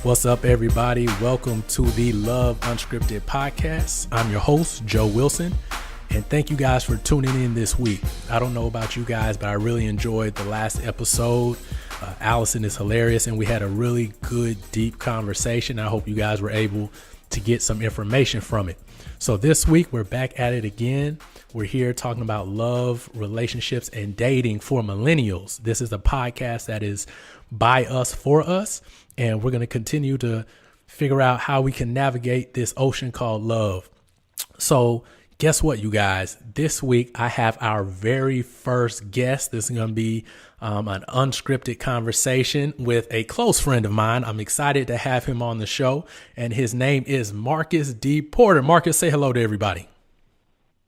What's up, everybody? Welcome to the Love Unscripted Podcast. I'm your host, Joe Wilson, and thank you guys for tuning in this week. I don't know about you guys, but I really enjoyed the last episode. Alison is hilarious, and we had a really good, deep conversation. I hope you guys were able to get some information from it. So this week, we're back at it again. We're here talking about love, relationships, and dating for millennials. This is a podcast that is by us, for us, and we're going to continue to figure out how we can navigate this ocean called love. So guess what, you guys? This week, I have our very first guest. This is going to be an unscripted conversation with a close friend of mine. I'm excited to have him on the show, and his name is Marcus D. Porter. Marcus, say hello to everybody.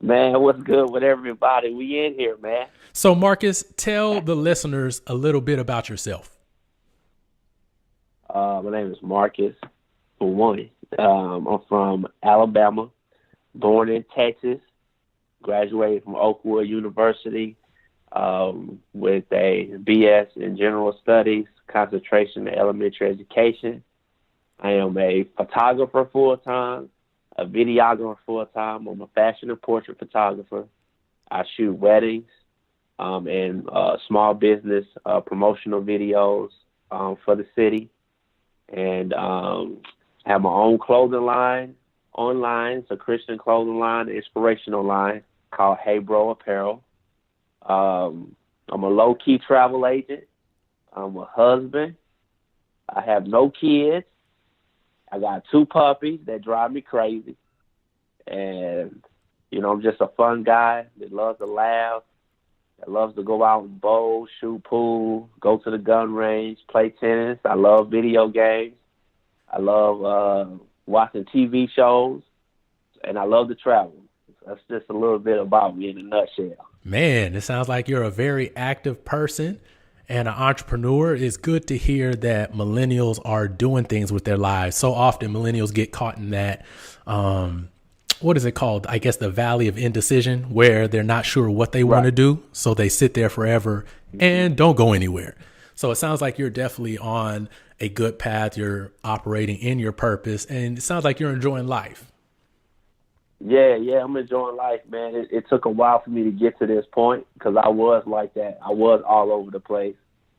Man, what's good with everybody? We in here, man. So, Marcus, tell the listeners a little bit about yourself. My name is Marcus, for one. I'm from Alabama, born in Texas, graduated from Oakwood University with a BS in General Studies, concentration in elementary education. I am a photographer full-time, a videographer full-time. I'm a fashion and portrait photographer. I shoot weddings and small business promotional videos for the city. And have my own clothing line online. It's a Christian clothing line, an inspirational line called Hey Bro Apparel. I'm a low-key travel agent. I'm a husband. I have no kids. I got 2 puppies that drive me crazy. And, I'm just a fun guy that loves to laugh, that loves to go out and bowl, shoot pool, go to the gun range, play tennis. I love video games. I love watching TV shows, and I love to travel. That's just a little bit about me in a nutshell. Man, it sounds like you're a very active person and an entrepreneur. It's good to hear that millennials are doing things with their lives. So often millennials get caught in that, what is it called? I guess the valley of indecision, where they're not sure what they want to do. So they sit there forever and don't go anywhere. So it sounds like you're definitely on a good path. You're operating in your purpose, and it sounds like you're enjoying life. Yeah, I'm enjoying life, man. It took a while for me to get to this point because I was like that. I was all over the place.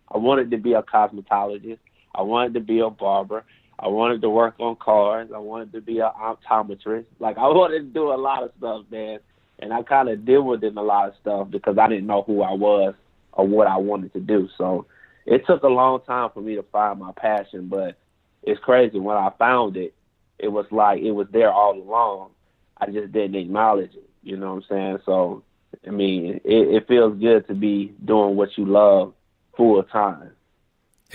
I wanted to be a cosmetologist. I wanted to be a barber. I wanted to work on cars. I wanted to be an optometrist. Like, I wanted to do a lot of stuff, man. And I kind of dabbled in a lot of stuff because I didn't know who I was or what I wanted to do. So it took a long time for me to find my passion, but it's crazy. When I found it, it was like it was there all along. I just didn't acknowledge it. You know what I'm saying? So, I mean, it feels good to be doing what you love full time.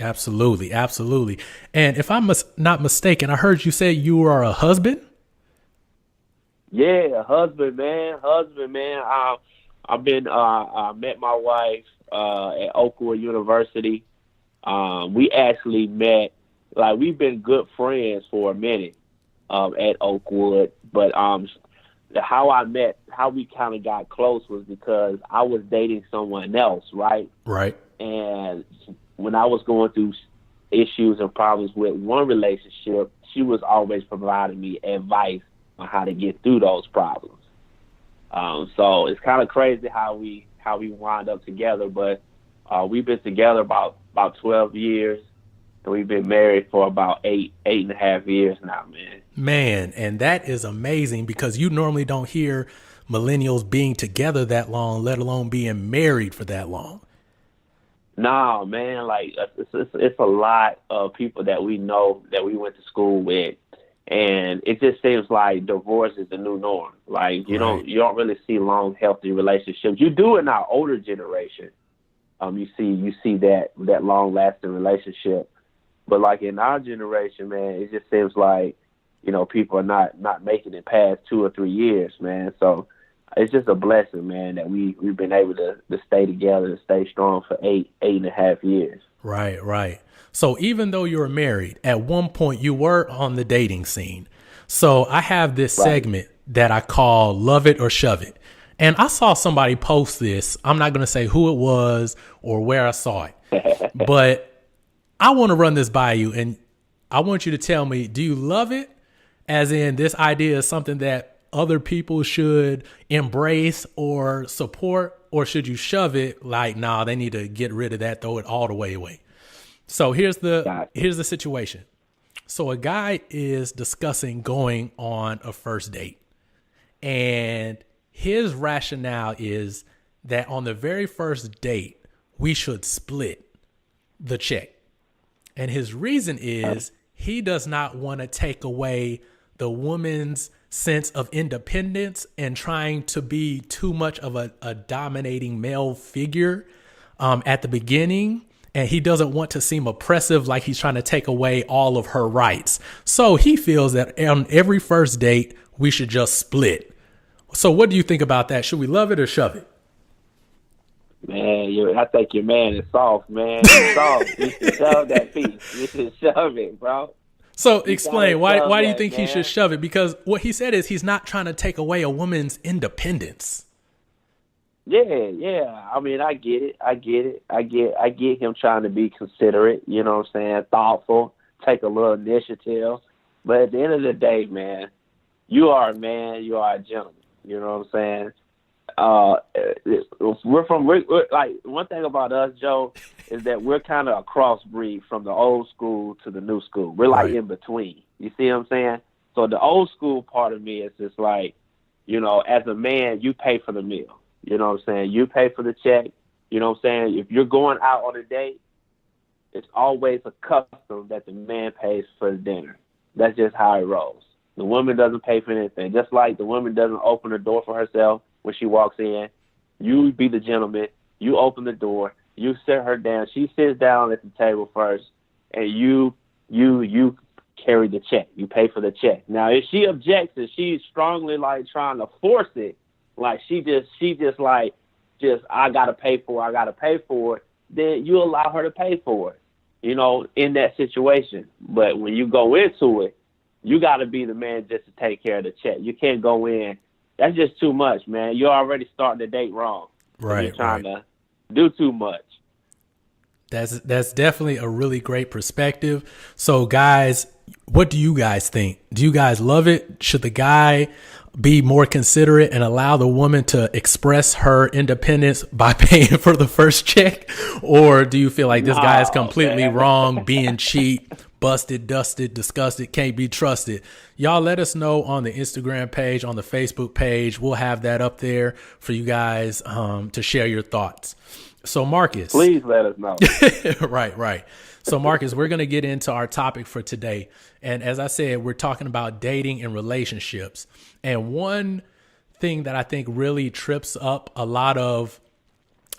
Absolutely. Absolutely. And if I'm not mistaken, I heard you say you are a husband. Yeah, husband, man. I've been, I met my wife at Oakwood University. We actually met, like, we've been good friends for a minute at Oakwood. But how we kind of got close was because I was dating someone else, right? Right. And when I was going through issues and problems with one relationship, she was always providing me advice on how to get through those problems. So it's kind of crazy how we wind up together, but we've been together about 12 years, and we've been married for about eight and a half years now, man. Man, and that is amazing because you normally don't hear millennials being together that long, let alone being married for that long. Nah, man, like it's a lot of people that we know that we went to school with, and it just seems like divorce is the new norm. Like you don't really see long, healthy relationships. You do in our older generation. You see that long lasting relationship, but like in our generation, man, it just seems like people are not making it past 2 or 3 years, man. So it's just a blessing, man, that we've been able to stay together and stay strong for eight and a half years. Right. So even though you were married, at one point you were on the dating scene. So I have this segment that I call Love It or Shove It. And I saw somebody post this. I'm not going to say who it was or where I saw it, but I want to run this by you. And I want you to tell me, do you love it? As in, this idea is something that other people should embrace or support, or should you shove it like, nah, they need to get rid of that, throw it all the way away? So here's the situation. So a guy is discussing going on a first date, and his rationale is that on the very first date, we should split the check. And his reason is he does not want to take away the woman's sense of independence and trying to be too much of a dominating male figure at the beginning. And he doesn't want to seem oppressive, like he's trying to take away all of her rights. So he feels that on every first date, we should just split. So what do you think about that? Should we love it or shove it? Man, I think your man is soft, man. He's soft. You should shove that piece. You should shove it, bro. So explain, why do you think he should shove it? Because what he said is he's not trying to take away a woman's independence. Yeah. I mean, I get it. I get him trying to be considerate, you know what I'm saying, thoughtful, take a little initiative. But at the end of the day, man, you are a man, you are a gentleman. You know what I'm saying? We're like, one thing about us, Joe, is that we're kind of a crossbreed from the old school to the new school. We're like in between. You see what I'm saying? So the old school part of me is just like, you know, as a man, you pay for the meal. You know what I'm saying? You pay for the check. You know what I'm saying? If you're going out on a date, it's always a custom that the man pays for the dinner. That's just how it rolls. The woman doesn't pay for anything. Just like the woman doesn't open the door for herself when she walks in, you be the gentleman. You open the door. You sit her down. She sits down at the table first, and you carry the check. You pay for the check. Now, if she objects and she's strongly like trying to force it, like she just I gotta pay for it, then you allow her to pay for it, you know, in that situation. But when you go into it, you gotta be the man just to take care of the check. You can't go in. That's just too much, man. You're already starting the date wrong. Right. You're trying to do too much. That's definitely a really great perspective. So guys, what do you guys think? Do you guys love it? Should the guy be more considerate and allow the woman to express her independence by paying for the first check? Or do you feel like this guy is completely wrong, being cheap, busted, dusted, disgusted, can't be trusted? Y'all let us know on the Instagram page, on the Facebook page. We'll have that up there for you guys to share your thoughts. So Marcus, please let us know. Right. So Marcus, we're going to get into our topic for today. And as I said, we're talking about dating and relationships. And one thing that I think really trips up a lot of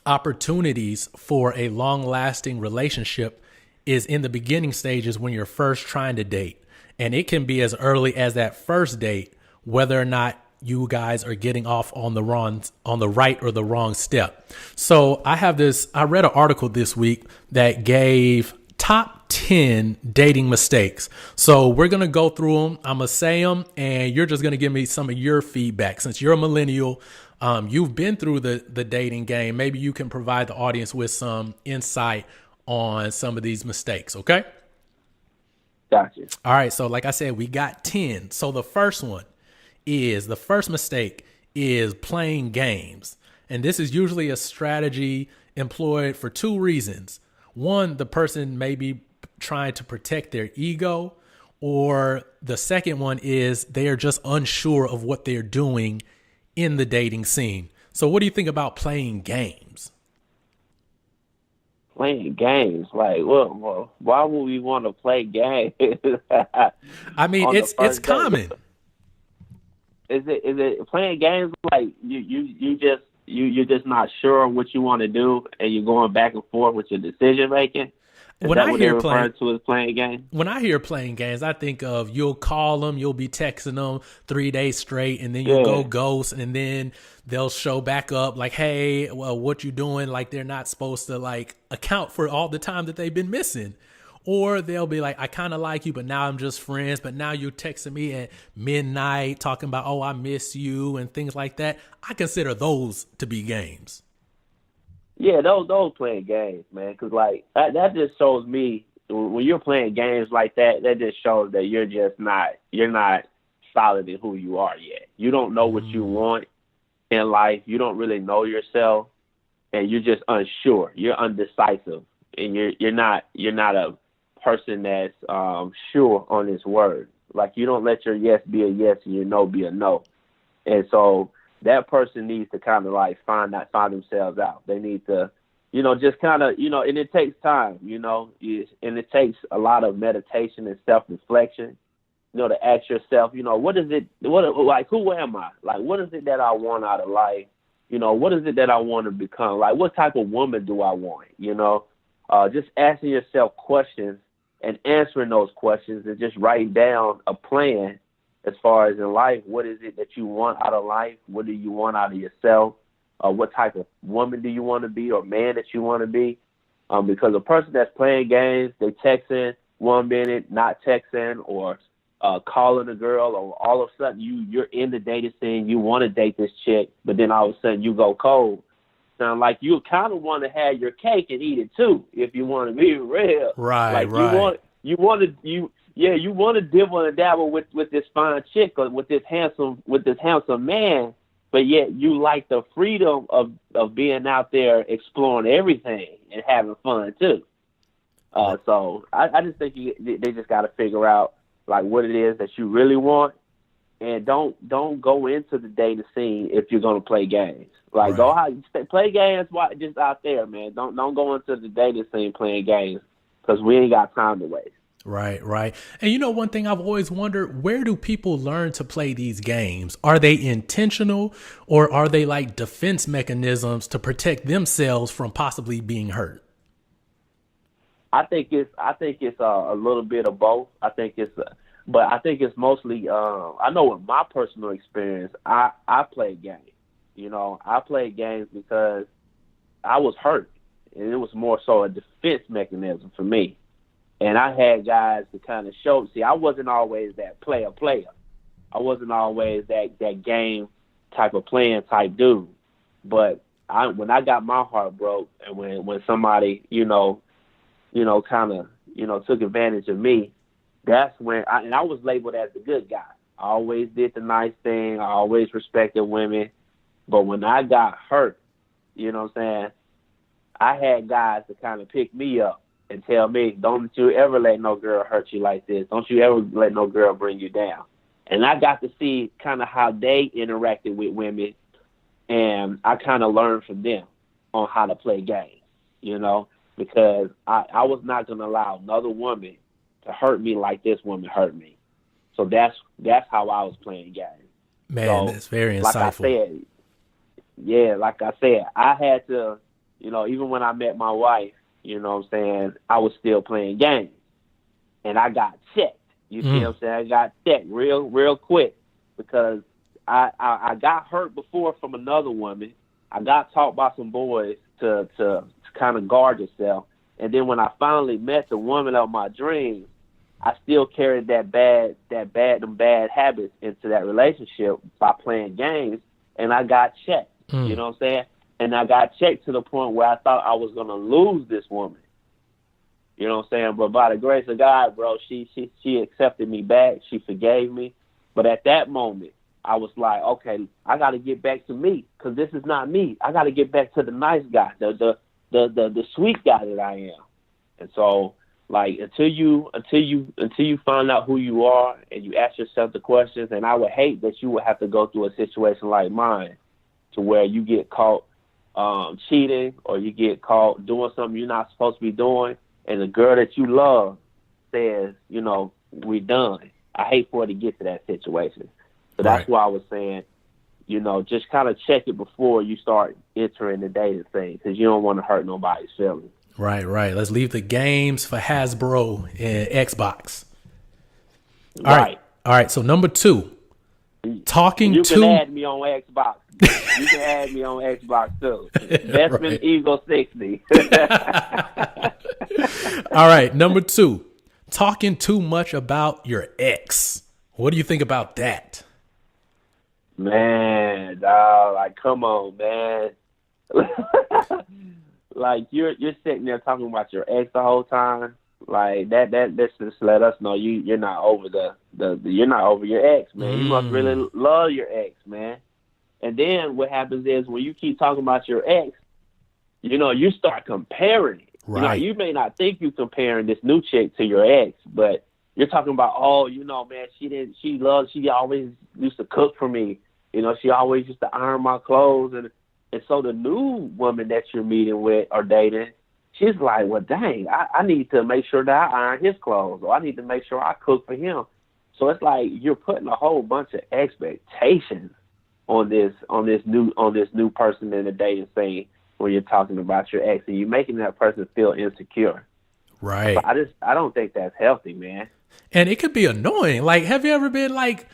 opportunities for a long lasting relationship is in the beginning stages when you're first trying to date. And it can be as early as that first date, whether or not you guys are getting off on the right or the wrong step. So I read an article this week that gave top 10 dating mistakes. So we're going to go through them. I'm going to say them and you're just going to give me some of your feedback. Since you're a millennial, you've been through the dating game. Maybe you can provide the audience with some insight on some of these mistakes. Okay. Gotcha. All right. So like I said, we got 10. So the first mistake is playing games. And this is usually a strategy employed for two reasons. One, the person may be trying to protect their ego, or the second one is they are just unsure of what they're doing in the dating scene. So what do you think about playing games? Playing games? Like, well, why would we want to play games? I mean, it's common. Is it playing games like you're just not sure what you want to do and you're going back and forth with your decision making? When I hear playing games? When I hear playing games, I think of you'll call them, you'll be texting them 3 days straight, and then you'll go ghost, and then they'll show back up like, hey, well, what you doing? Like they're not supposed to like account for all the time that they've been missing. Or they'll be like, I kind of like you, but now I'm just friends. But now you're texting me at midnight talking about, oh, I miss you and things like that. I consider those to be games. Yeah, those playing games, man. Because, like, that just shows me when you're playing games like that, that just shows that you're not solid in who you are yet. You don't know what you want in life. You don't really know yourself, and you're just unsure. You're undecisive, and you're not a person that's sure on his word. Like, you don't let your yes be a yes and your no be a no. And so that person needs to kind of like find themselves out. They need to, just kind of, and it takes time, and it takes a lot of meditation and self-reflection, to ask yourself, what is it, who am I? Like, what is it that I want out of life? What is it that I want to become? Like, what type of woman do I want? Just asking yourself questions and answering those questions and just writing down a plan as far as in life. What is it that you want out of life? What do you want out of yourself? What type of woman do you want to be or man that you want to be? Because a person that's playing games, they texting 1 minute, not texting, or calling a girl, or all of a sudden you're in the dating scene, you want to date this chick, but then all of a sudden you go cold. Sound like you kind of want to have your cake and eat it too, if you want to be real. Right, like right. You want to dibble and dabble with this fine chick or with this handsome man, but yet you like the freedom of being out there exploring everything and having fun too. So I just think they just got to figure out like what it is that you really want, and don't go into the dating scene if you're gonna play games. Like, play games just out there, man. Don't go into the dating scene playing games, because we ain't got time to waste. Right, right. And one thing I've always wondered, where do people learn to play these games? Are they intentional, or are they like defense mechanisms to protect themselves from possibly being hurt? I think it's a little bit of both. But I think it's mostly. I know in my personal experience, I play games. I played games because I was hurt, and it was more so a defense mechanism for me. And I had guys to kind of show. See, I wasn't always that player. I wasn't always that game type of playing type dude. But when I got my heart broke, and when somebody kind of took advantage of me, that's when I was labeled as the good guy. I always did the nice thing. I always respected women. But when I got hurt, I had guys to kind of pick me up and tell me, don't you ever let no girl hurt you like this. Don't you ever let no girl bring you down. And I got to see kind of how they interacted with women, and I kind of learned from them on how to play games, because I was not going to allow another woman to hurt me like this woman hurt me. So that's how I was playing games. Man, that's very insightful. Like I said, I had to, even when I met my wife, I was still playing games. And I got checked. You see what I'm saying? I got checked real quick, because I got hurt before from another woman. I got taught by some boys to kind of guard yourself. And then when I finally met the woman of my dreams, I still carried them bad habits into that relationship by playing games, and I got checked. You know what I'm saying? And I got checked to the point where I thought I was gonna lose this woman. You know what I'm saying? But by the grace of God, bro, she accepted me back. She forgave me. But at that moment, I was like, okay, I got to get back to me, because this is not me. I got to get back to the nice guy, the sweet guy that I am. And so, like, until you find out who you are and you ask yourself the questions, and I would hate that you would have to go through a situation like mine, to where you get caught cheating, or you get caught doing something you're not supposed to be doing, and the girl that you love says, we're done. I hate for her to get to that situation. So that's why I was saying, just kind of check it before you start entering the dating thing, because you don't want to hurt nobody's feelings. Right. Let's leave the games for Hasbro and Xbox. All right. So number 2, talking you to. You can add me on Xbox. You can add me on Xbox too. Investment Eagle 60. All right. Number 2, talking too much about your ex. What do you think about that? Man, dog, like, come on, man. Like, you're sitting there talking about your ex the whole time. Like that just let us know you're not over you're not over your ex, man. You must really love your ex, man. And then what happens is when you keep talking about your ex, you start comparing it. Right. You may not think you comparing this new chick to your ex, but you're talking about, man, she always used to cook for me. She always used to iron my clothes. And so the new woman that you're meeting with or dating, she's like, well, dang, I need to make sure that I iron his clothes, or I need to make sure I cook for him. So it's like you're putting a whole bunch of expectations on this new person in the dating scene when you're talking about your ex, and you're making that person feel insecure. Right. So I don't think that's healthy, man. And it could be annoying. Like, have you ever been like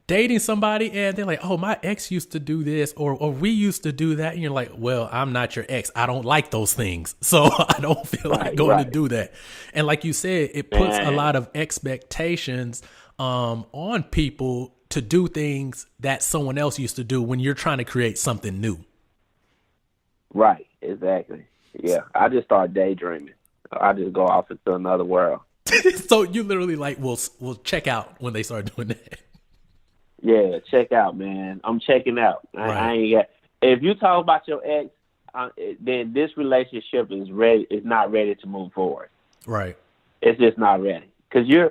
dating somebody and they're like, oh, my ex used to do this, or we used to do that, and you're like, well, I'm not your ex. I don't like those things, so I don't feel like going to do that. And like you said, it puts a lot of expectations on people to do things that someone else used to do when you're trying to create something new. Right, exactly. Yeah, I just start daydreaming. I just go off into another world. So you literally like will check out when they start doing that. Yeah, check out, man. I'm checking out. Right. I ain't got. If you talk about your ex, then this relationship is not ready to move forward. Right. It's just not ready because you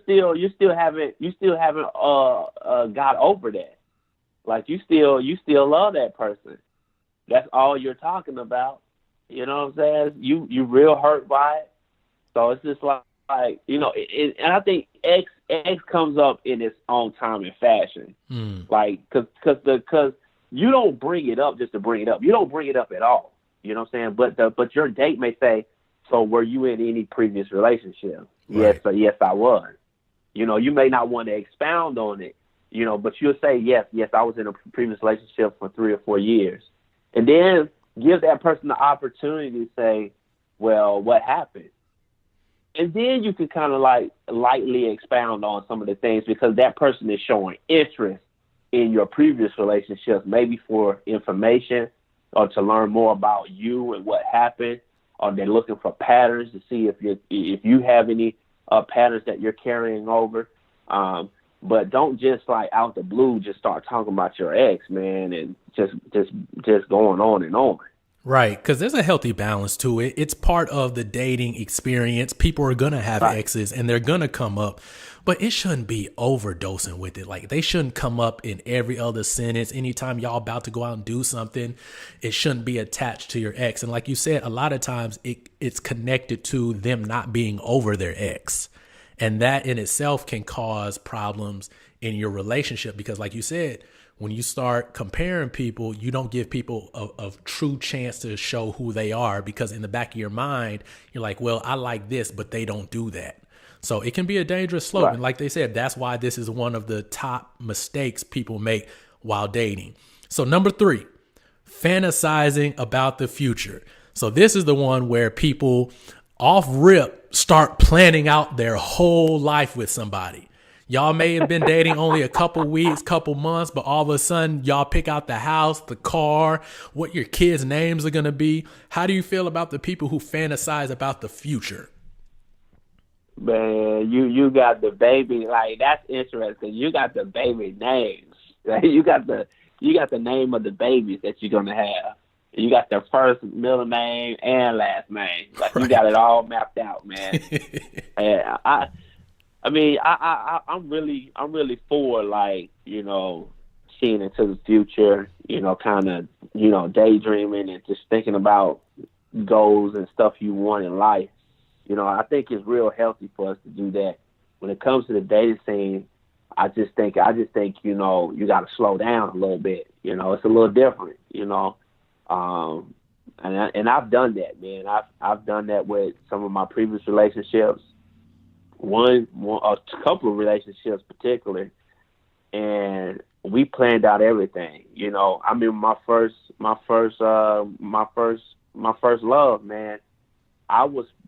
still haven't got over that. Like you still love that person. That's all you're talking about. You know what I'm saying? You real hurt by it. So it's just like and I think X comes up in its own time and fashion. Like, cause you don't bring it up just to bring it up. You don't bring it up at all. You know what I'm saying? But your date may say, so were you in any previous relationship? Right. Yes, I was. You may not want to expound on it, but you'll say, yes, I was in a previous relationship for 3 or 4 years. And then give that person the opportunity to say, well, what happened? And then you can kind of like lightly expound on some of the things because that person is showing interest in your previous relationships, maybe for information or to learn more about you and what happened, or they're looking for patterns to see if you have any patterns that you're carrying over. But don't just like out the blue just start talking about your ex, man, and just going on and on. Right, because there's a healthy balance to it. It's part of the dating experience. People are going to have exes and they're going to come up, but it shouldn't be overdosing with it. Like they shouldn't come up in every other sentence. Anytime y'all about to go out and do something, it shouldn't be attached to your ex. And like you said, a lot of times it's connected to them not being over their ex. And that in itself can cause problems in your relationship because like you said, when you start comparing people, you don't give people a true chance to show who they are because in the back of your mind, you're like, well, I like this, but they don't do that. So it can be a dangerous slope. Right. And like they said, that's why this is one of the top mistakes people make while dating. So number 3, fantasizing about the future. So this is the one where people off rip start planning out their whole life with somebody. Y'all may have been dating only a couple weeks, couple months, but all of a sudden y'all pick out the house, the car, what your kids' names are going to be. How do you feel about the people who fantasize about the future? Man, you got the baby, like that's interesting. You got the baby names. Like, you got the name of the babies that you're going to have. You got their first, middle name, and last name. Like right. You got it all mapped out, man. And I'm really for like, seeing into the future, kind of, daydreaming and just thinking about goals and stuff you want in life. I think it's real healthy for us to do that. When it comes to the dating scene, I just think, you got to slow down a little bit. It's a little different, and I've done that, man. I've done that with some of my previous relationships. A couple of relationships particularly, and we planned out everything. I mean, my first love, man.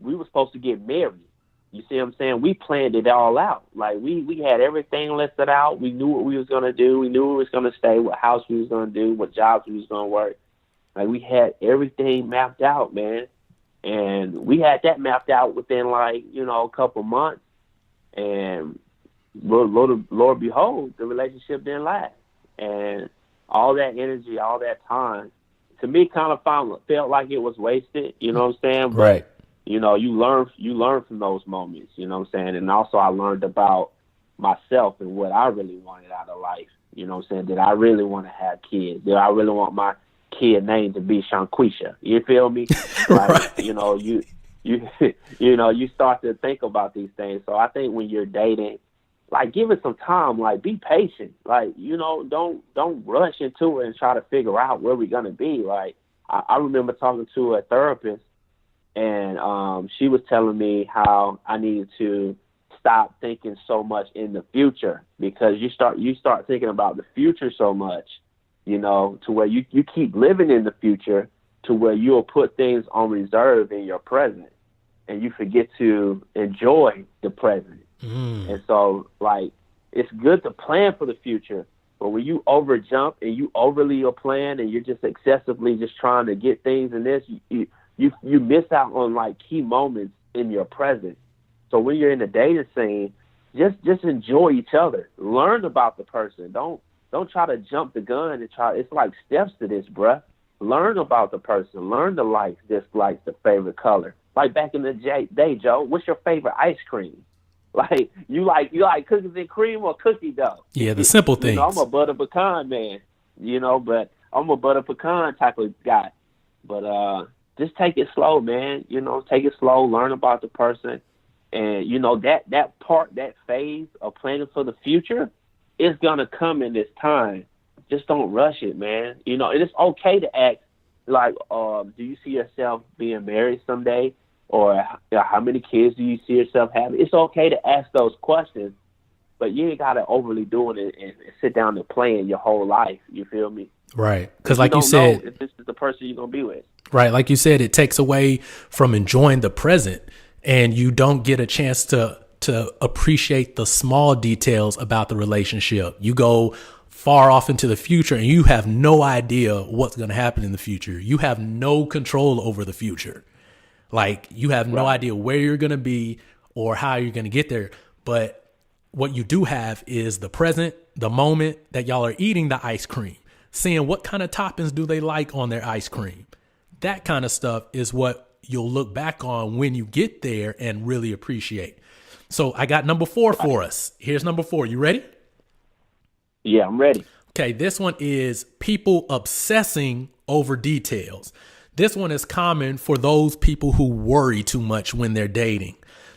We were supposed to get married. You see what I'm saying? We planned it all out. Like we had everything listed out. We knew what we was gonna do. We knew where we was gonna stay, what house we was gonna do, what jobs we was gonna work. Like we had everything mapped out, man. And we had that mapped out within like, a couple months. And Lord behold, the relationship didn't last. And all that energy, all that time, to me, kind of felt like it was wasted. You know what I'm saying? But, Right. you learn from those moments. You know what I'm saying? And also I learned about myself and what I really wanted out of life. You know what I'm saying? Did I really want to have kids? Did I really want my kid name to be Shanquisha? You feel me? Like, Right. you start to think about these things. So I think when you're dating, like, give it some time. Like, be patient. Like, don't rush into it and try to figure out where we're gonna be. Like, I remember talking to a therapist, and she was telling me how I needed to stop thinking so much in the future, because you start thinking about the future so much, to where you keep living in the future, to where you'll put things on reserve in your present, and you forget to enjoy the present. And so, like, it's good to plan for the future, but when you overjump and you overly plan and you're just excessively just trying to get things in this, you miss out on, like, key moments in your present. So when you're in the dating scene, just enjoy each other. Learn about the person. Don't try to jump the gun and try. It's like steps to this, bruh. Learn about the person. Learn the likes, dislikes, the favorite color. Like back in the day, Joe, what's your favorite ice cream? Like, you like cookies and cream or cookie dough? Yeah, the simple things. I'm a butter pecan man, but I'm a butter pecan type of guy. But just take it slow, man. Take it slow. Learn about the person. And, that phase of planning for the future is going to come in this time. Just don't rush it, man. And it's okay to ask, like, do you see yourself being married someday? Or how many kids do you see yourself having? It's okay to ask those questions, but you ain't got to overly do it and sit down and plan your whole life. You feel me? Right. Because like you said, if this is the person you're going to be with. Right. Like you said, it takes away from enjoying the present, and you don't get a chance to appreciate the small details about the relationship. You go far off into the future and you have no idea what's going to happen in the future. You have no control over the future. Like, you have no idea where you're going to be or how you're going to get there. But what you do have is the present, the moment that y'all are eating the ice cream, seeing what kind of toppings do they like on their ice cream. That kind of stuff is what you'll look back on when you get there and really appreciate. So I got number 4 for us. Here's number 4. You ready? Yeah, I'm ready. Okay, this one is people obsessing over details. This one is common for those people who worry too much when they're dating.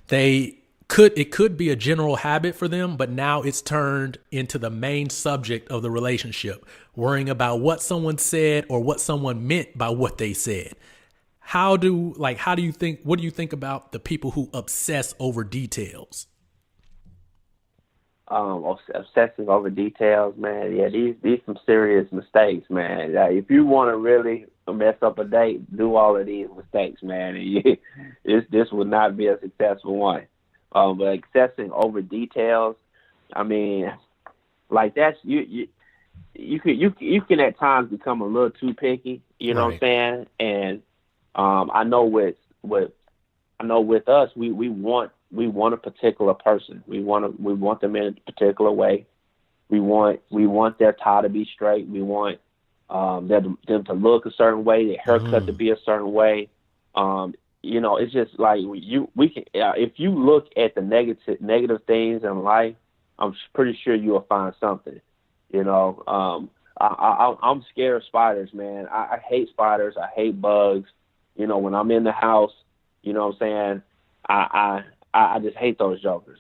It could be a general habit for them, but now it's turned into the main subject of the relationship, worrying about what someone said or what someone meant by what they said. What do you think about the people who obsess over details? Obsessing over details, man. Yeah, these some serious mistakes, man. If you want to really mess up a date, do all of these mistakes, man. And this would not be a successful one. But obsessing over details, I mean, like, that's you can at times become a little too picky. You know what I'm saying? And I know with us, we want a particular person. We want them in a particular way. We want their tie to be straight. We want them to look a certain way, their haircut to be a certain way. It's just like we can. If you look at the negative things in life, I'm pretty sure you will find something. I'm scared of spiders, man. I hate spiders. I hate bugs. When I'm in the house, you know what I'm saying, I just hate those jokers.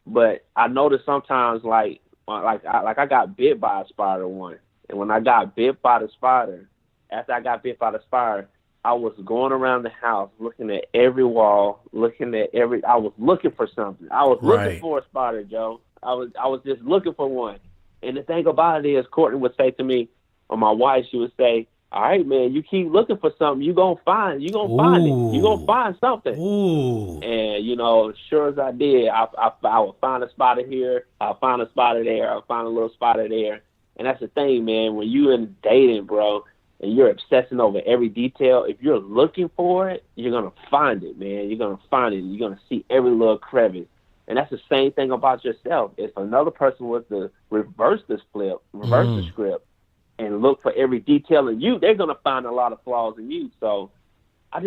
But I notice sometimes, like I got bit by a spider once. And when I got bit by the spider, after I got bit by the spider, I was going around the house looking at every wall, I was looking for something. I was looking for a spider, Joe. I was just looking for one. And the thing about it is, Courtney would say to me, or my wife, she would say, all right, man, you keep looking for something, you're going to find it. You're going to find something. Ooh. And, sure as I did, I would find a spider here, I'll find a spider there, I'll find a little spider there. And that's the thing, man, when you in dating, bro, and you're obsessing over every detail, if you're looking for it, you're going to find it, man. You're going to find it. You're going to see every little crevice. And that's the same thing about yourself. If another person was to reverse the script and look for every detail in you, they're going to find a lot of flaws in you. So I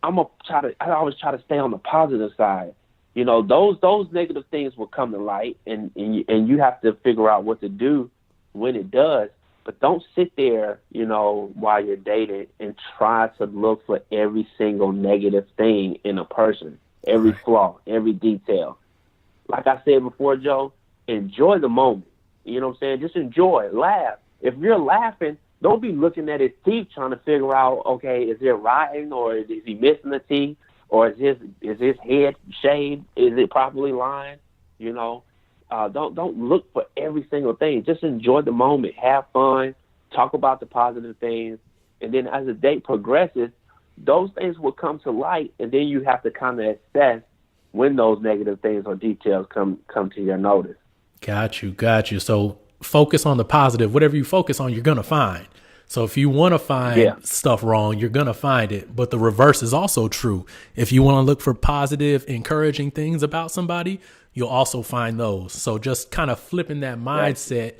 always try to stay on the positive side. You know, those negative things will come to light, and you have to figure out what to do when it does. But don't sit there, you know, while you're dating and try to look for every single negative thing in a person, every flaw, every detail. Like I said before, Joe, enjoy the moment. You know what I'm saying? Just enjoy, laugh. If you're laughing, don't be looking at his teeth trying to figure out, okay, is it rotten, or is he missing a teeth, or is his head shaved? Is it properly lined? You know, don't look for every single thing. Just enjoy the moment, have fun, talk about the positive things, and then as the date progresses, those things will come to light, and then you have to kind of assess when those negative things or details come to your notice. Got you. So focus on the positive. Whatever you focus on, you're going to find. So if you want to find stuff wrong, you're going to find it. But the reverse is also true. If you want to look for positive, encouraging things about somebody, you'll also find those. So just kind of flipping that mindset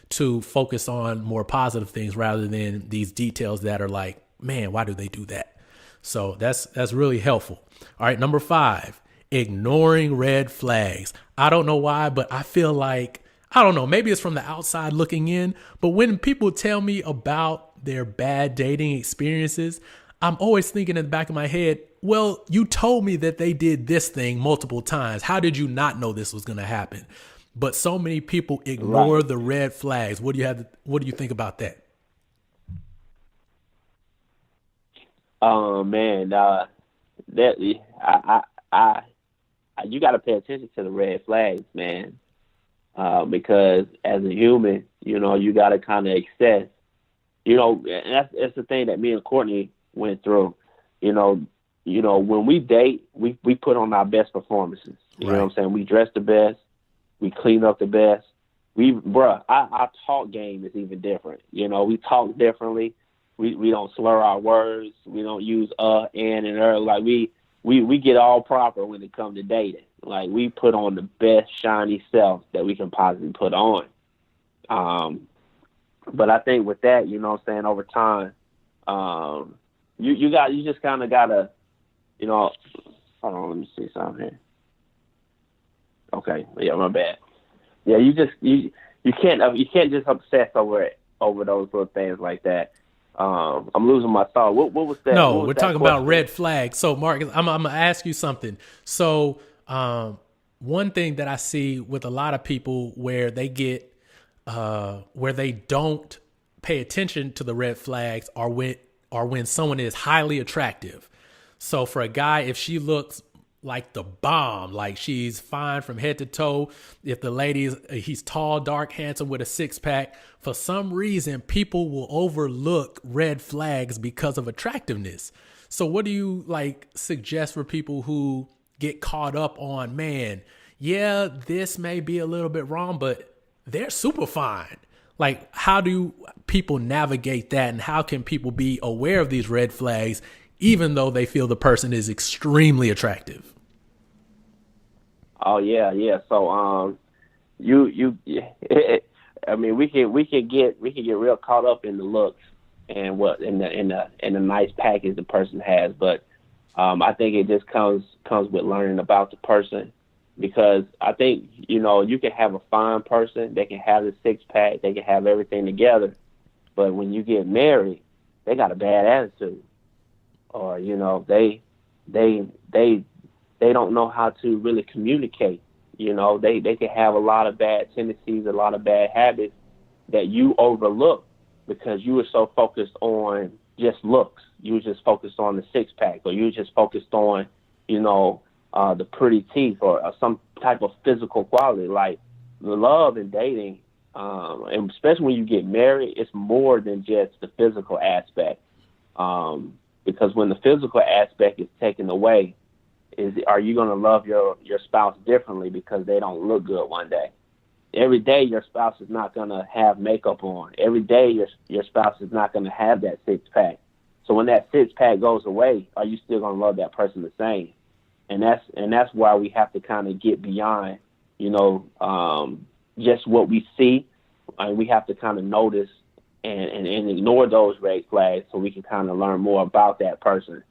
to focus on more positive things rather than these details that are like, man, why do they do that? So that's really helpful. All right, number 5, ignoring red flags. I don't know why, but I feel like, I don't know, maybe it's from the outside looking in, but when people tell me about their bad dating experiences, I'm always thinking in the back of my head, well, you told me that they did this thing multiple times. How did you not know this was going to happen? But so many people ignore the red flags. What do you think about that? Oh man, you got to pay attention to the red flags, man. Because as a human, you know, you got to kind of assess, you know, and that's the thing that me and Courtney went through. You know, when we date, we put on our best performances. You know what I'm saying? We dress the best, we clean up the best. Our talk game is even different. You know, we talk differently. We don't slur our words. We don't use and like we get all proper when it comes to dating. Like, we put on the best shiny self that we can possibly put on. But I think with that, you know what I'm saying, over time, you just kind of got to, you know, hold on, let me see something here. Okay, yeah, my bad. Yeah, you can't just obsess over those little things like that. I'm losing my thought. What was that? No, we're talking about red flags. So, Marcus, I'm going to ask you something. So, one thing that I see with a lot of people where they get, where they don't pay attention to the red flags are when someone is highly attractive. So for a guy, if she looks like the bomb, like she's fine from head to toe, if the he's tall, dark, handsome with a 6-pack, for some reason, people will overlook red flags because of attractiveness. So what do you suggest for people who get caught up on, man, yeah, this may be a little bit wrong, but they're super fine. Like, how do people navigate that, and how can people be aware of these red flags even though they feel the person is extremely attractive? Oh yeah. So I mean, we can get real caught up in the looks and what in the nice package the person has, but I think it just comes with learning about the person, because I think, you know, you can have a fine person, they can have the 6-pack, they can have everything together, but when you get married, they got a bad attitude, or, you know, they don't know how to really communicate. You know, they can have a lot of bad tendencies, a lot of bad habits that you overlook because you were so focused on just looks. You were just focused on the 6-pack, or you were just focused on, you know, the pretty teeth, or some type of physical quality. Like, the love and dating, and especially when you get married, it's more than just the physical aspect. Because when the physical aspect is taken away, are you going to love your spouse differently because they don't look good one day? every day your spouse is not going to have makeup on. Every day your spouse is not going to have that six-pack. So when that six-pack goes away, are you still going to love that person the same? And that's why we have to kind of get beyond, just what we see. And we have to kind of notice and ignore those red flags so we can kind of learn more about that person.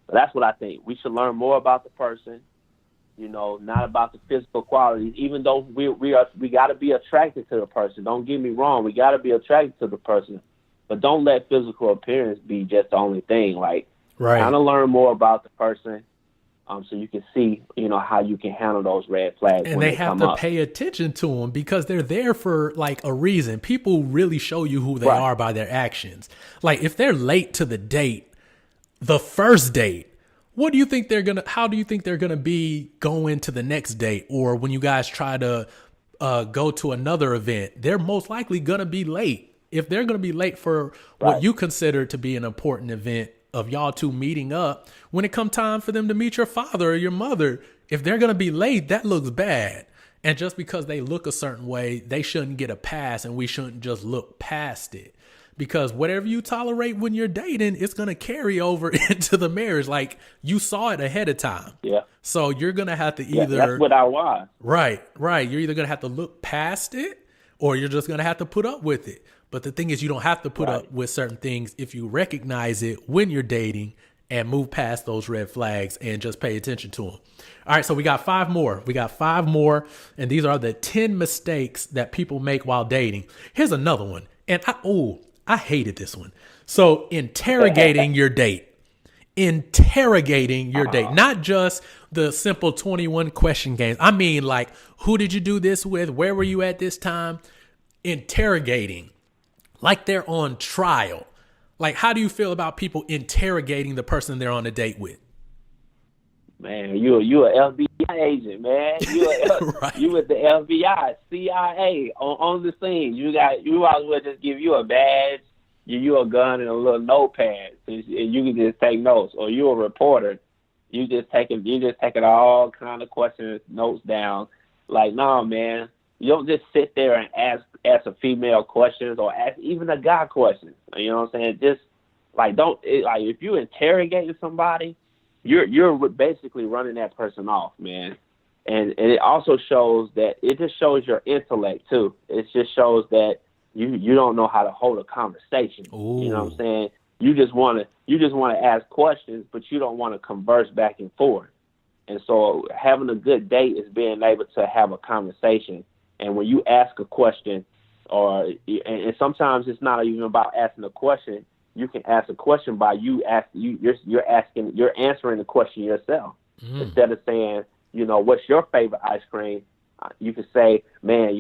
So that's what I think. We should learn more about the person, not about the physical qualities, even though we got to be attracted to the person. Don't get me wrong. We got to be attracted to the person, but don't let physical appearance be just the only thing. Like, kind of learn more about the person, so you can see, how you can handle those red flags. And they have to pay attention to them because they're there for like a reason. People really show you who they are by their actions. Like if they're late to the date, the first date, how do you think they're going to be going to the next date? Or when you guys try to go to another event, they're most likely going to be late. If they're going to be late for what you consider to be an important event of y'all two meeting up, when it come time for them to meet your father or your mother, if they're going to be late, that looks bad. And just because they look a certain way, they shouldn't get a pass, and we shouldn't just look past it. Because whatever you tolerate when you're dating, it's going to carry over into the marriage. Like you saw it ahead of time. Yeah. So you're going to have to either. That's what I want. Right. You're either going to have to look past it or you're just going to have to put up with it. But the thing is, you don't have to put up with certain things if you recognize it when you're dating and move past those red flags and just pay attention to them. All right. So we got 5 more. And these are the 10 mistakes that people make while dating. Here's another one. And I hated this one. So interrogating your date, not just the simple 21 question games. I mean, like, who did you do this with? Where were you at this time? Interrogating like they're on trial. Like, how do you feel about people interrogating the person they're on a date with? Man, you an FBI agent, man. You with the FBI, CIA on the scene. You might as well just give you a badge, you a gun, and a little notepad, and you can just take notes. Or you a reporter, you just taking all kind of questions, notes down. Like, no, man, you don't just sit there and ask a female questions or ask even a guy questions. You know what I'm saying? Just like if you interrogating somebody, you're basically running that person off, man. And it also shows that it just shows your intellect too. It just shows that you don't know how to hold a conversation. Ooh. You know what I'm saying? You just want to ask questions, but you don't want to converse back and forth. And so having a good date is being able to have a conversation. And when you ask a question, and sometimes it's not even about asking a question. You can ask a question by you're answering the question yourself. Instead of saying, what's your favorite ice cream? You can say, man,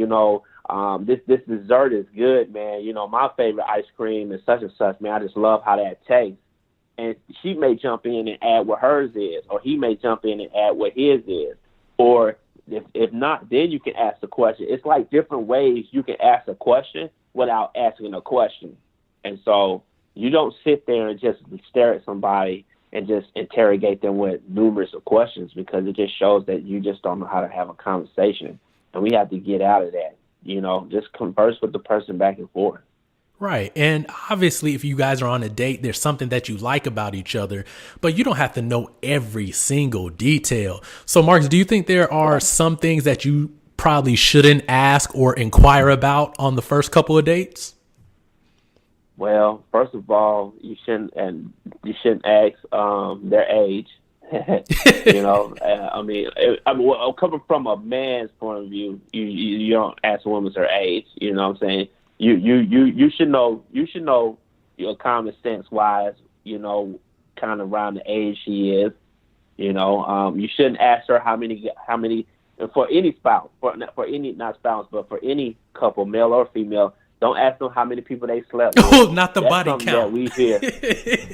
this dessert is good, man. My favorite ice cream is such and such, man. I just love how that tastes. And she may jump in and add what hers is, or he may jump in and add what his is. Or if not, then you can ask the question. It's like different ways you can ask a question without asking a question. And so you don't sit there and just stare at somebody and just interrogate them with numerous of questions, because it just shows that you just don't know how to have a conversation. And we have to get out of that, just converse with the person back and forth. Right. And obviously, if you guys are on a date, there's something that you like about each other, but you don't have to know every single detail. So, Marcus, do you think there are some things that you probably shouldn't ask or inquire about on the first couple of dates? Well, first of all, you shouldn't ask their age. Coming from a man's point of view, you don't ask a woman her age. You know what I'm saying? You should know your common sense wise, kind of around the age she is. You shouldn't ask her how many for any spouse, for any couple, male or female. Don't ask them how many people they slept with. Oh, not the that's body count. That we hear.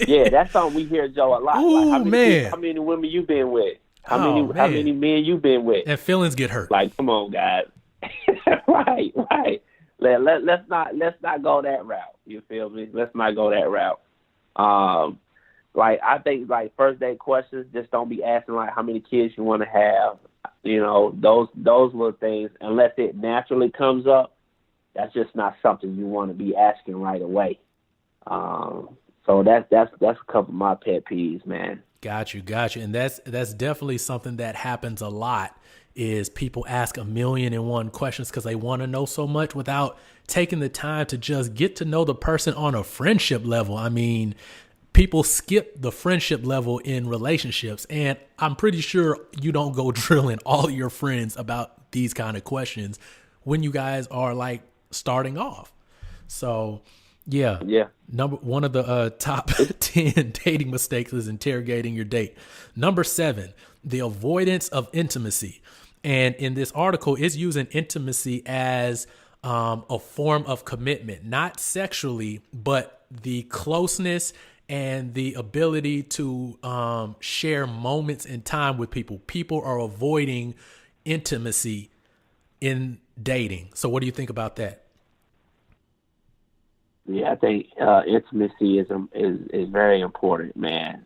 Yeah, that's something we hear, Joe, a lot. Ooh, like, man. How many women you been with? How many men you been with? And feelings get hurt. Like, come on, guys. Right. Let's not go that route. You feel me? Let's not go that route. I think first date questions, just don't be asking like how many kids you want to have. those little things, unless it naturally comes up, that's just not something you want to be asking right away. So that's a couple of my pet peeves, man. Got you. And that's definitely something that happens a lot, is people ask 1,000,001 questions because they want to know so much without taking the time to just get to know the person on a friendship level. I mean, people skip the friendship level in relationships, and I'm pretty sure you don't go drilling all your friends about these kind of questions when you guys are like starting off. So yeah. One of the top 10 dating mistakes is interrogating your date. Number 7, the avoidance of intimacy. And in this article, it's using intimacy as a form of commitment, not sexually, but the closeness and the ability to share moments in time with people. People are avoiding intimacy in dating. So what do you think about that? Yeah, I think intimacy is very important, man.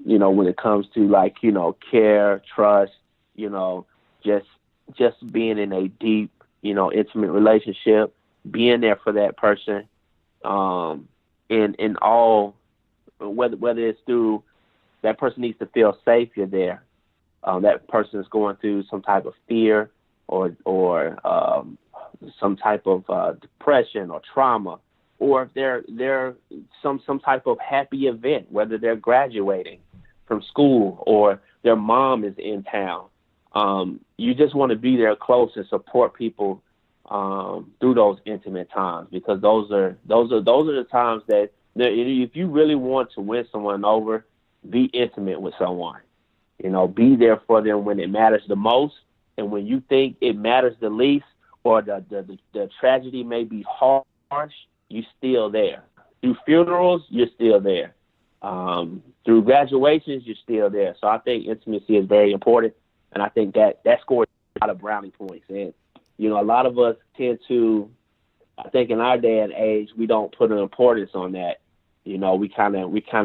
When it comes to like, care, trust, just being in a deep, intimate relationship, being there for that person, in all, whether it's through that person needs to feel safe, you're there. That person is going through some type of fear or some type of depression or trauma, or if they're some type of happy event, whether they're graduating from school or their mom is in town. You just want to be there close and support people through those intimate times, because those are the times that if you really want to win someone over, be intimate with someone. Be there for them when it matters the most, and when you think it matters the least, or the tragedy may be harsh, you're still there. Through funerals, you're still there. Through graduations, you're still there. So I think intimacy is very important, and I think that scores a lot of brownie points. And, a lot of us tend to, I think in our day and age, we don't put an importance on that. We kind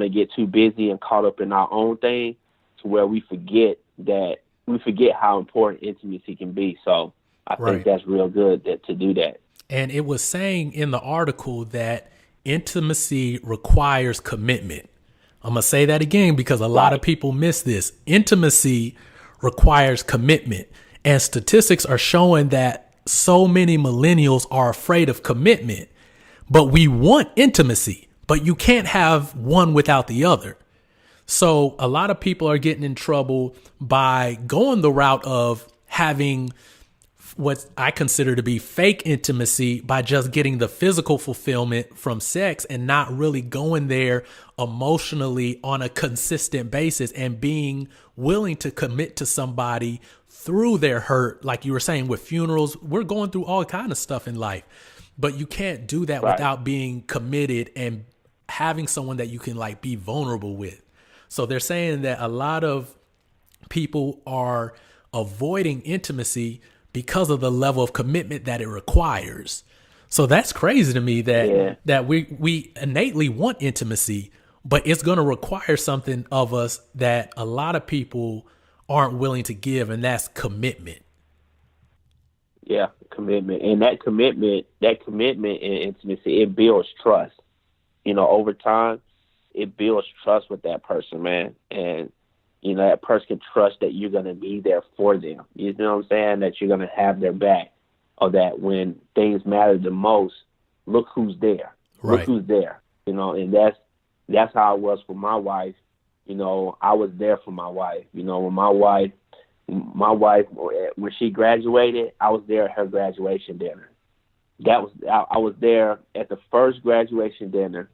of get too busy and caught up in our own thing to where we forget how important intimacy can be. So I think that's real good to do that. And it was saying in the article that intimacy requires commitment. I'm going to say that again because a lot of people miss this. Intimacy requires commitment. And statistics are showing that so many millennials are afraid of commitment, but we want intimacy, but you can't have one without the other. So a lot of people are getting in trouble by going the route of having what I consider to be fake intimacy by just getting the physical fulfillment from sex and not really going there emotionally on a consistent basis and being willing to commit to somebody through their hurt. Like you were saying with funerals, we're going through all kind of stuff in life, but you can't do that without being committed and having someone that you can like be vulnerable with. So they're saying that a lot of people are avoiding intimacy because of the level of commitment that it requires. So that's crazy to me that we innately want intimacy, but it's going to require something of us that a lot of people aren't willing to give, and that's commitment. Yeah, commitment. And that commitment and intimacy, it builds trust. Over time, it builds trust with that person, man. And that person can trust that you're going to be there for them. You know what I'm saying? That you're going to have their back, or that when things matter the most, look who's there. Look who's there. And that's how it was for my wife. I was there for my wife. When my wife, when she graduated, I was there at her graduation dinner. I was there at the first graduation dinner.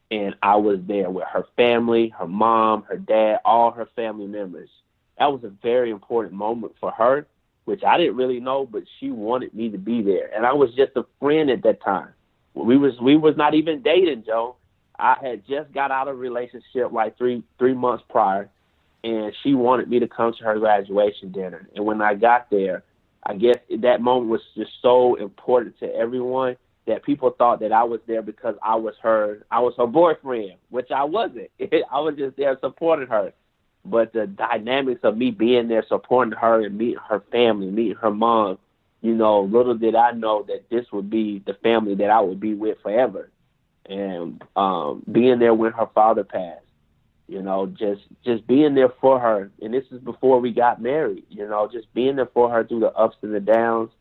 And I was there with her family, her mom, her dad, all her family members. That was a very important moment for her, which I didn't really know, but she wanted me to be there. And I was just a friend at that time. We was not even dating, Joe. I had just got out of a relationship like three months prior, and she wanted me to come to her graduation dinner. And when I got there, I guess that moment was just so important to everyone that people thought that I was there because I was her boyfriend, which I wasn't. I was just there supporting her. But the dynamics of me being there, supporting her and meeting her family, meeting her mom, little did I know that this would be the family that I would be with forever. And being there when her father passed, just being there for her. And this is before we got married, just being there for her through the ups and the downs,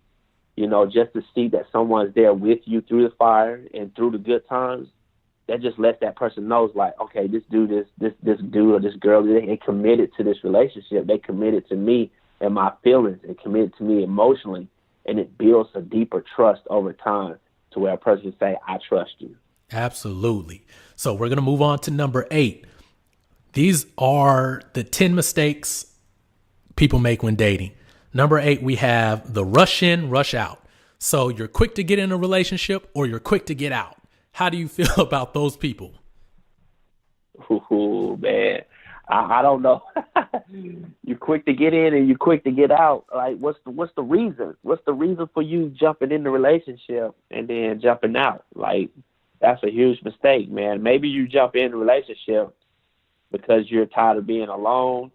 just to see that someone's there with you through the fire and through the good times. That just lets that person know, like, okay, this dude or this girl, they committed to this relationship. They committed to me and my feelings, and committed to me emotionally. And it builds a deeper trust over time to where a person can say, I trust you. Absolutely. So we're going to move on to number 8. These are the 10 mistakes people make when dating. Number 8, we have the rush in, rush out. So you're quick to get in a relationship or you're quick to get out. How do you feel about those people? Ooh, man, I don't know. You're quick to get in and you're quick to get out. Like, what's the reason? What's the reason for you jumping in the relationship and then jumping out? Like, that's a huge mistake, man. Maybe you jump in the relationship because you're tired of being alone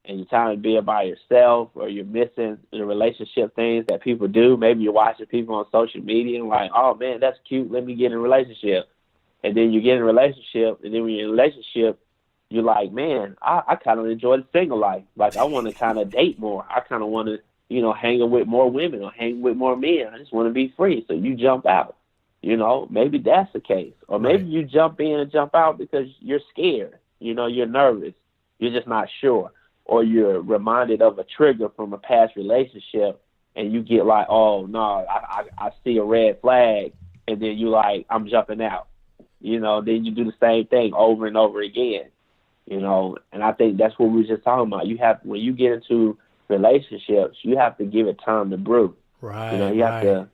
and you're tired of being by yourself, or you're missing the relationship things that people do. Maybe you're watching people on social media and like, oh man, that's cute, let me get in a relationship. And then you get in a relationship, and then when you're in a relationship, you're like, man, I kind of enjoy the single life. Like, I want to kind of date more. I kind of want to, hang with more women or hang with more men. I just want to be free. So you jump out. Maybe that's the case. Or maybe you jump in and jump out because you're scared. You're nervous. You're just not sure. Or you're reminded of a trigger from a past relationship, and you get like, oh, no, I see a red flag, and then you like, I'm jumping out. Then you do the same thing over and over again, and I think that's what we were just talking about. When you get into relationships, you have to give it time to brew. Right. You have to,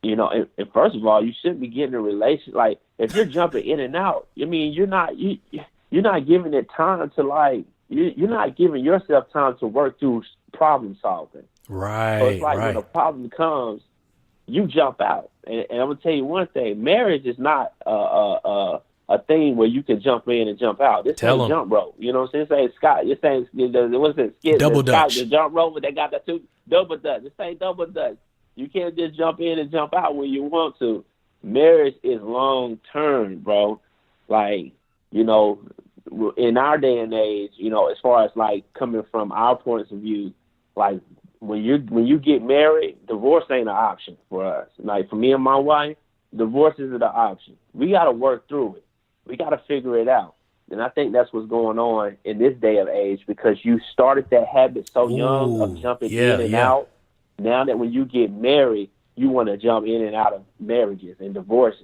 and first of all, you shouldn't be getting a relation. Like, if you're jumping in and out, you're not giving it time to, like, you're not giving yourself time to work through problem solving. Right. So it's like when a problem comes, you jump out. And I'm gonna tell you one thing: marriage is not a thing where you can jump in and jump out. This ain't jump rope. You know what I'm saying? This ain't Scott. This ain't what's it? Skid, double Dutch. The jump rope. They got the two double Dutch. This ain't double Dutch. You can't just jump in and jump out when you want to. Marriage is long term, bro. Like, in our day and age, as far as like coming from our points of view, like when you get married, divorce ain't an option for us. Like, for me and my wife, divorce isn't an option. We got to work through it. We got to figure it out. And I think that's what's going on in this day of age, because you started that habit so young of jumping in and out. Now that when you get married, you want to jump in and out of marriages and divorce,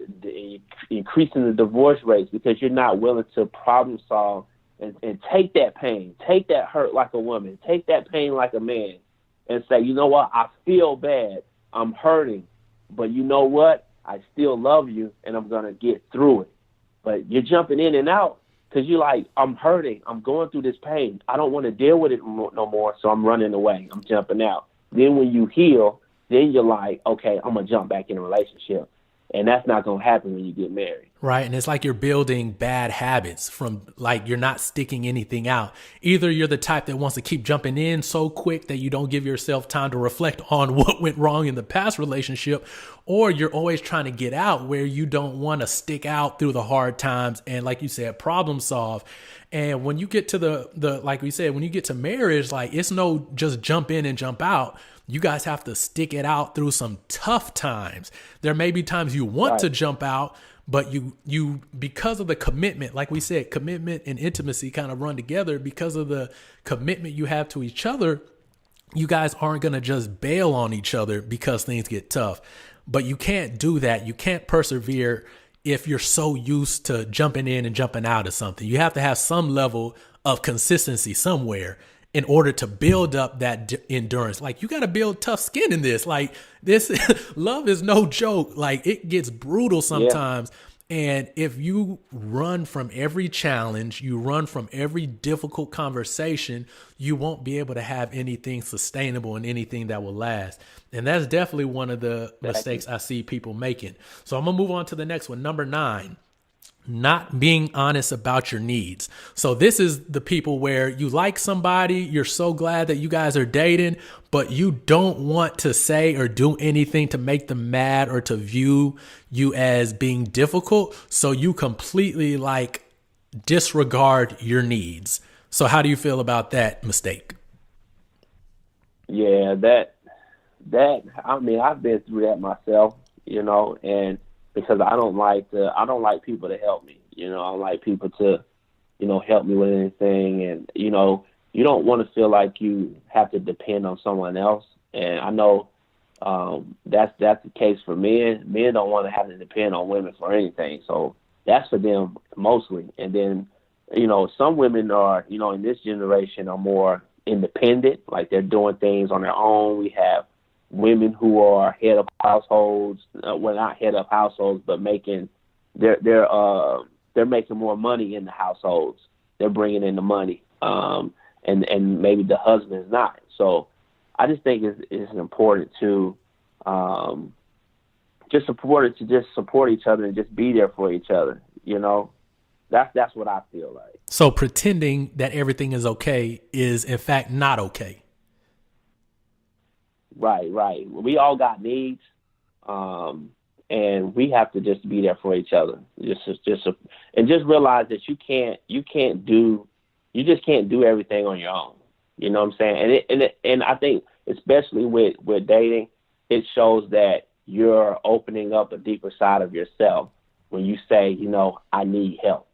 increasing the divorce rates because you're not willing to problem solve and take that pain, take that hurt like a woman, take that pain like a man, and say, you know what, I feel bad, I'm hurting, but you know what, I still love you and I'm going to get through it. But you're jumping in and out because you're like, I'm hurting, I'm going through this pain, I don't want to deal with it no more, so I'm running away, I'm jumping out. Then when you heal, then you're like, okay, I'm going to jump back in a relationship. And that's not going to happen when you get married. Right. And it's like you're building bad habits from, like, you're not sticking anything out. Either you're the type that wants to keep jumping in so quick that you don't give yourself time to reflect on what went wrong in the past relationship, or you're always trying to get out where you don't want to stick out through the hard times. And like you said, problem solve. And when you get to the like we said, when you get to marriage, like, it's no just jump in and jump out. You guys have to stick it out through some tough times. There may be times you want to jump out, but you because of the commitment, like we said, commitment and intimacy kind of run together. Because of the commitment you have to each other, you guys aren't going to just bail on each other because things get tough. But you can't do that. You can't persevere if you're so used to jumping in and jumping out of something. You have to have some level of consistency somewhere in order to build up that endurance. Like, you got to build tough skin in this. Like, this love is no joke. Like, it gets brutal sometimes. Yeah. And if you run from every challenge, you run from every difficult conversation, you won't be able to have anything sustainable and anything that will last. And that's definitely one of the mistakes I see people making. So I'm going to move on to the next one. Number 9. not being honest about your needs. So this is the people where you like somebody, you're so glad that you guys are dating, but you don't want to say or do anything to make them mad or to view you as being difficult. So you completely like disregard your needs. So how do you feel about that mistake? Yeah, I mean, I've been through that myself, and because I don't like people to help me. I don't like people to, help me with anything. And, you don't want to feel like you have to depend on someone else. And I know that's the case for men. Men don't want to have to depend on women for anything. So that's for them mostly. And then, some women are, in this generation are more independent, like they're doing things on their own. We have women who are head of households, well, not head of households, but they're making more money in the households. They're bringing in the money, and maybe the husband's not. So I just think it's important to just support each other and just be there for each other. That's what I feel like. So pretending that everything is okay is in fact not okay. Right. We all got needs, and we have to just be there for each other. Just realize that you just can't do everything on your own. You know what I'm saying? And I think especially with dating, it shows that you're opening up a deeper side of yourself when you say, I need help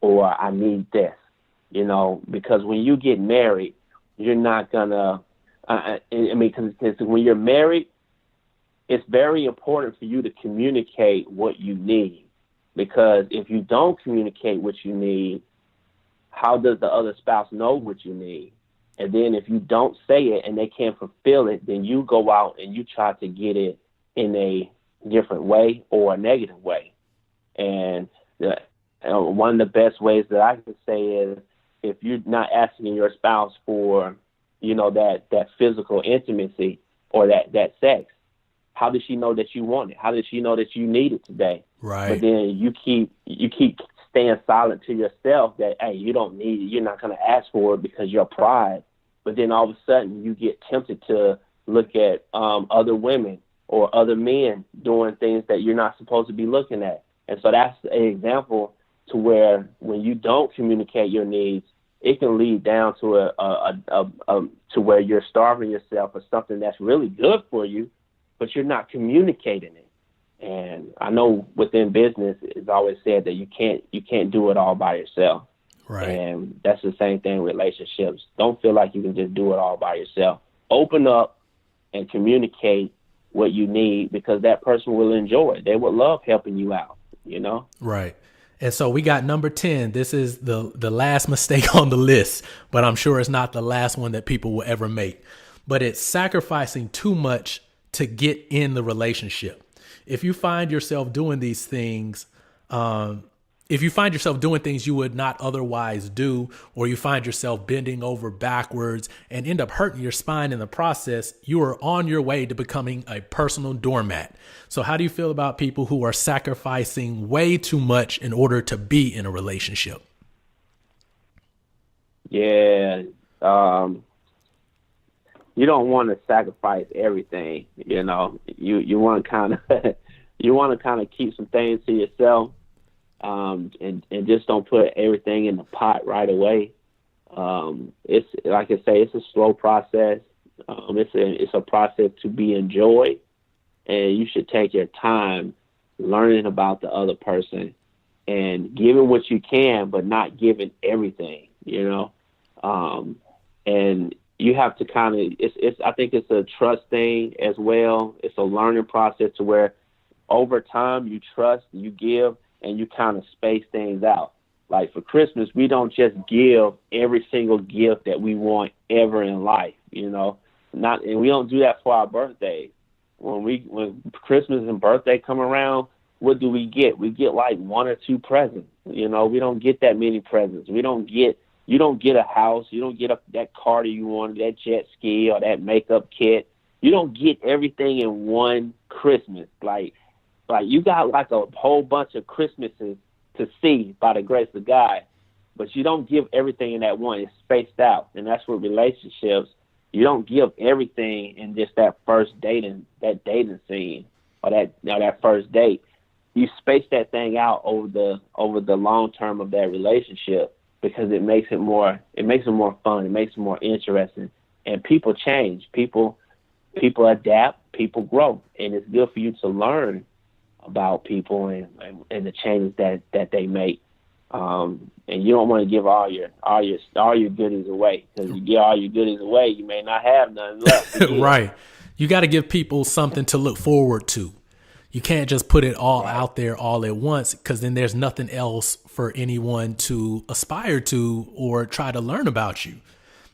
or I need this. Because when you get married, you're not gonna. Because when you're married, it's very important for you to communicate what you need. Because if you don't communicate what you need, how does the other spouse know what you need? And then if you don't say it and they can't fulfill it, then you go out and you try to get it in a different way or a negative way. And one of the best ways that I can say is if you're not asking your spouse for that physical intimacy or that sex, how does she know that you want it? How does she know that you need it today? Right. But then you keep staying silent to yourself that, hey, you don't need it. You're not going to ask for it because you're pride. But then all of a sudden you get tempted to look at other women or other men doing things that you're not supposed to be looking at. And so that's an example to where when you don't communicate your needs, it can lead down to to where you're starving yourself for something that's really good for you, but you're not communicating it. And I know within business, it's always said that you can't do it all by yourself. Right. And that's the same thing with relationships. Don't feel like you can just do it all by yourself. Open up and communicate what you need, because that person will enjoy it. They would love helping you out, Right. And so we got number 10. This is the last mistake on the list, but I'm sure it's not the last one that people will ever make. But it's sacrificing too much to get in the relationship. If you find yourself doing these things, if you find yourself doing things you would not otherwise do, or you find yourself bending over backwards and end up hurting your spine in the process, you are on your way to becoming a personal doormat. So how do you feel about people who are sacrificing way too much in order to be in a relationship? Yeah. You don't want to sacrifice everything. You want to kind of keep some things to yourself. And just don't put everything in the pot right away. It's like I say, it's a slow process. It's a process to be enjoyed, and you should take your time learning about the other person and giving what you can, but not giving everything. And you have to kind of. I think it's a trust thing as well. It's a learning process to where over time you trust, you give, and you kind of space things out. Like for Christmas, we don't just give every single gift that we want ever in life, and we don't do that for our birthdays. When Christmas and birthday come around, what do we get? We get like one or two presents. We don't get that many presents. You don't get a house. You don't get that car that you wanted, that jet ski or that makeup kit. You don't get everything in one Christmas. Like you got like a whole bunch of Christmases to see by the grace of God. But you don't give everything in that one. It's spaced out. And that's with relationships. You don't give everything in just that first dating scene or that first date. You space that thing out over the long term of that relationship, because it makes it more fun. It makes it more interesting. And people change. People adapt. People grow. And it's good for you to learn about people and the changes that they make. And you don't want to give all your goodies away, because if you give all your goodies away, you may not have none left. Right. You got to give people something to look forward to. You can't just put it all out there all at once, because then there's nothing else for anyone to aspire to or try to learn about you.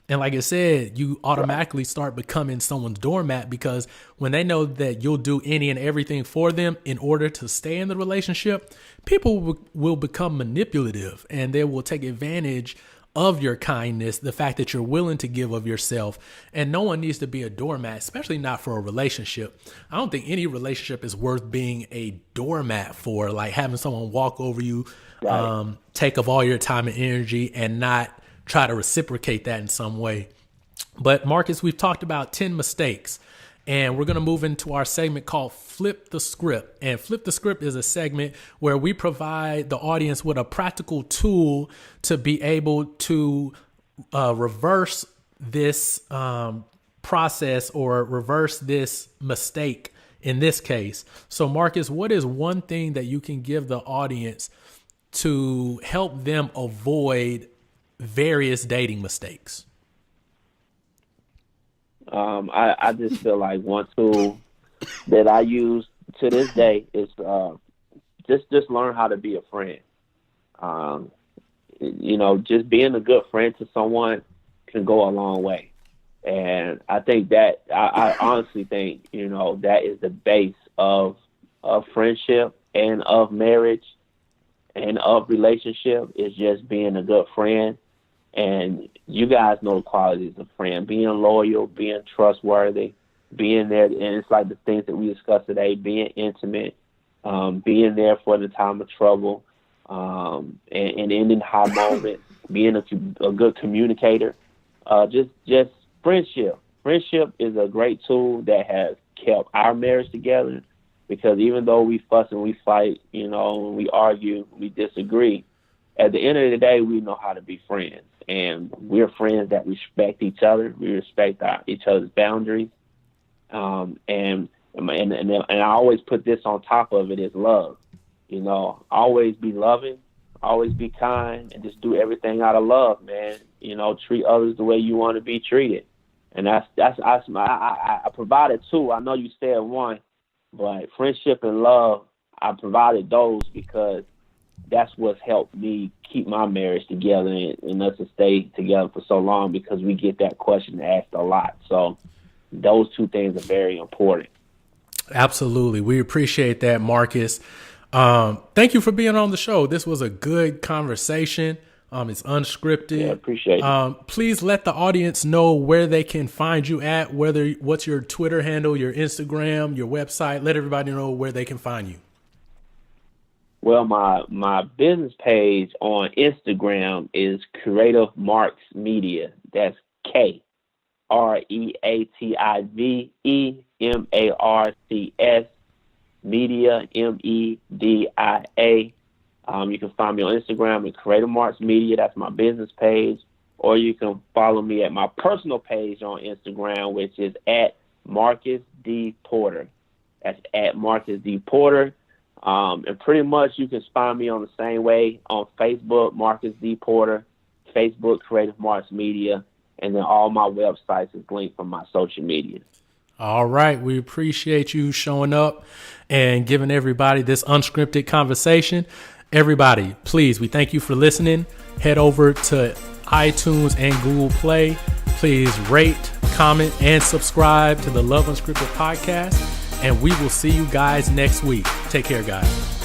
And like I said, you automatically start becoming someone's doormat, because when they know that you'll do any and everything for them in order to stay in the relationship, people will become manipulative, and they will take advantage of your kindness, the fact that you're willing to give of yourself. And no one needs to be a doormat, especially not for a relationship. I don't think any relationship is worth being a doormat for, like having someone walk over you, take of all your time and energy, and not try to reciprocate that in some way. But Marcus, we've talked about 10 mistakes, and we're going to move into our segment called Flip the Script. And Flip the Script is a segment where we provide the audience with a practical tool to be able to reverse this process, or reverse this mistake in this case. So Marcus, what is one thing that you can give the audience to help them avoid various dating mistakes? I just feel like one tool that I use to this day is just learn how to be a friend. Just being a good friend to someone can go a long way. And I think that I honestly think, that is the base of friendship and of marriage and of relationship, is just being a good friend. And you guys know the qualities of a friend: being loyal, being trustworthy, being there. And it's like the things that we discussed today: being intimate, being there for the time of trouble, and ending high moments, being a good communicator. Just friendship. Friendship is a great tool that has kept our marriage together, because even though we fuss and we fight, and we argue, we disagree, at the end of the day, we know how to be friends. And we're friends that respect each other. We respect each other's boundaries. And I always put this on top of it, is love. Always be loving, always be kind, and just do everything out of love, man. Treat others the way you want to be treated. And I provided two. I know you said one, but friendship and love, I provided those because that's what's helped me keep my marriage together and us to stay together for so long, because we get that question asked a lot. So those two things are very important. Absolutely. We appreciate that, Marcus. Thank you for being on the show. This was a good conversation. It's unscripted. Yeah, appreciate it. Please let the audience know where they can find you at, what's your Twitter handle, your Instagram, your website. Let everybody know where they can find you. Well, my business page on Instagram is Creative Marks Media. That's KREATIVEMARCS Media, MEDIA. You can find me on Instagram at Creative Marks Media. That's my business page. Or you can follow me at my personal page on Instagram, which is at Marcus D. Porter. That's at Marcus D. Porter. And pretty much you can find me on the same way on Facebook, Marcus D. Porter, Facebook, Creative Marks Media, and then all my websites is linked from my social media. All right. We appreciate you showing up and giving everybody this unscripted conversation. Everybody, please, we thank you for listening. Head over to iTunes and Google Play. Please rate, comment, and subscribe to the Love Unscripted Podcast. And we will see you guys next week. Take care, guys.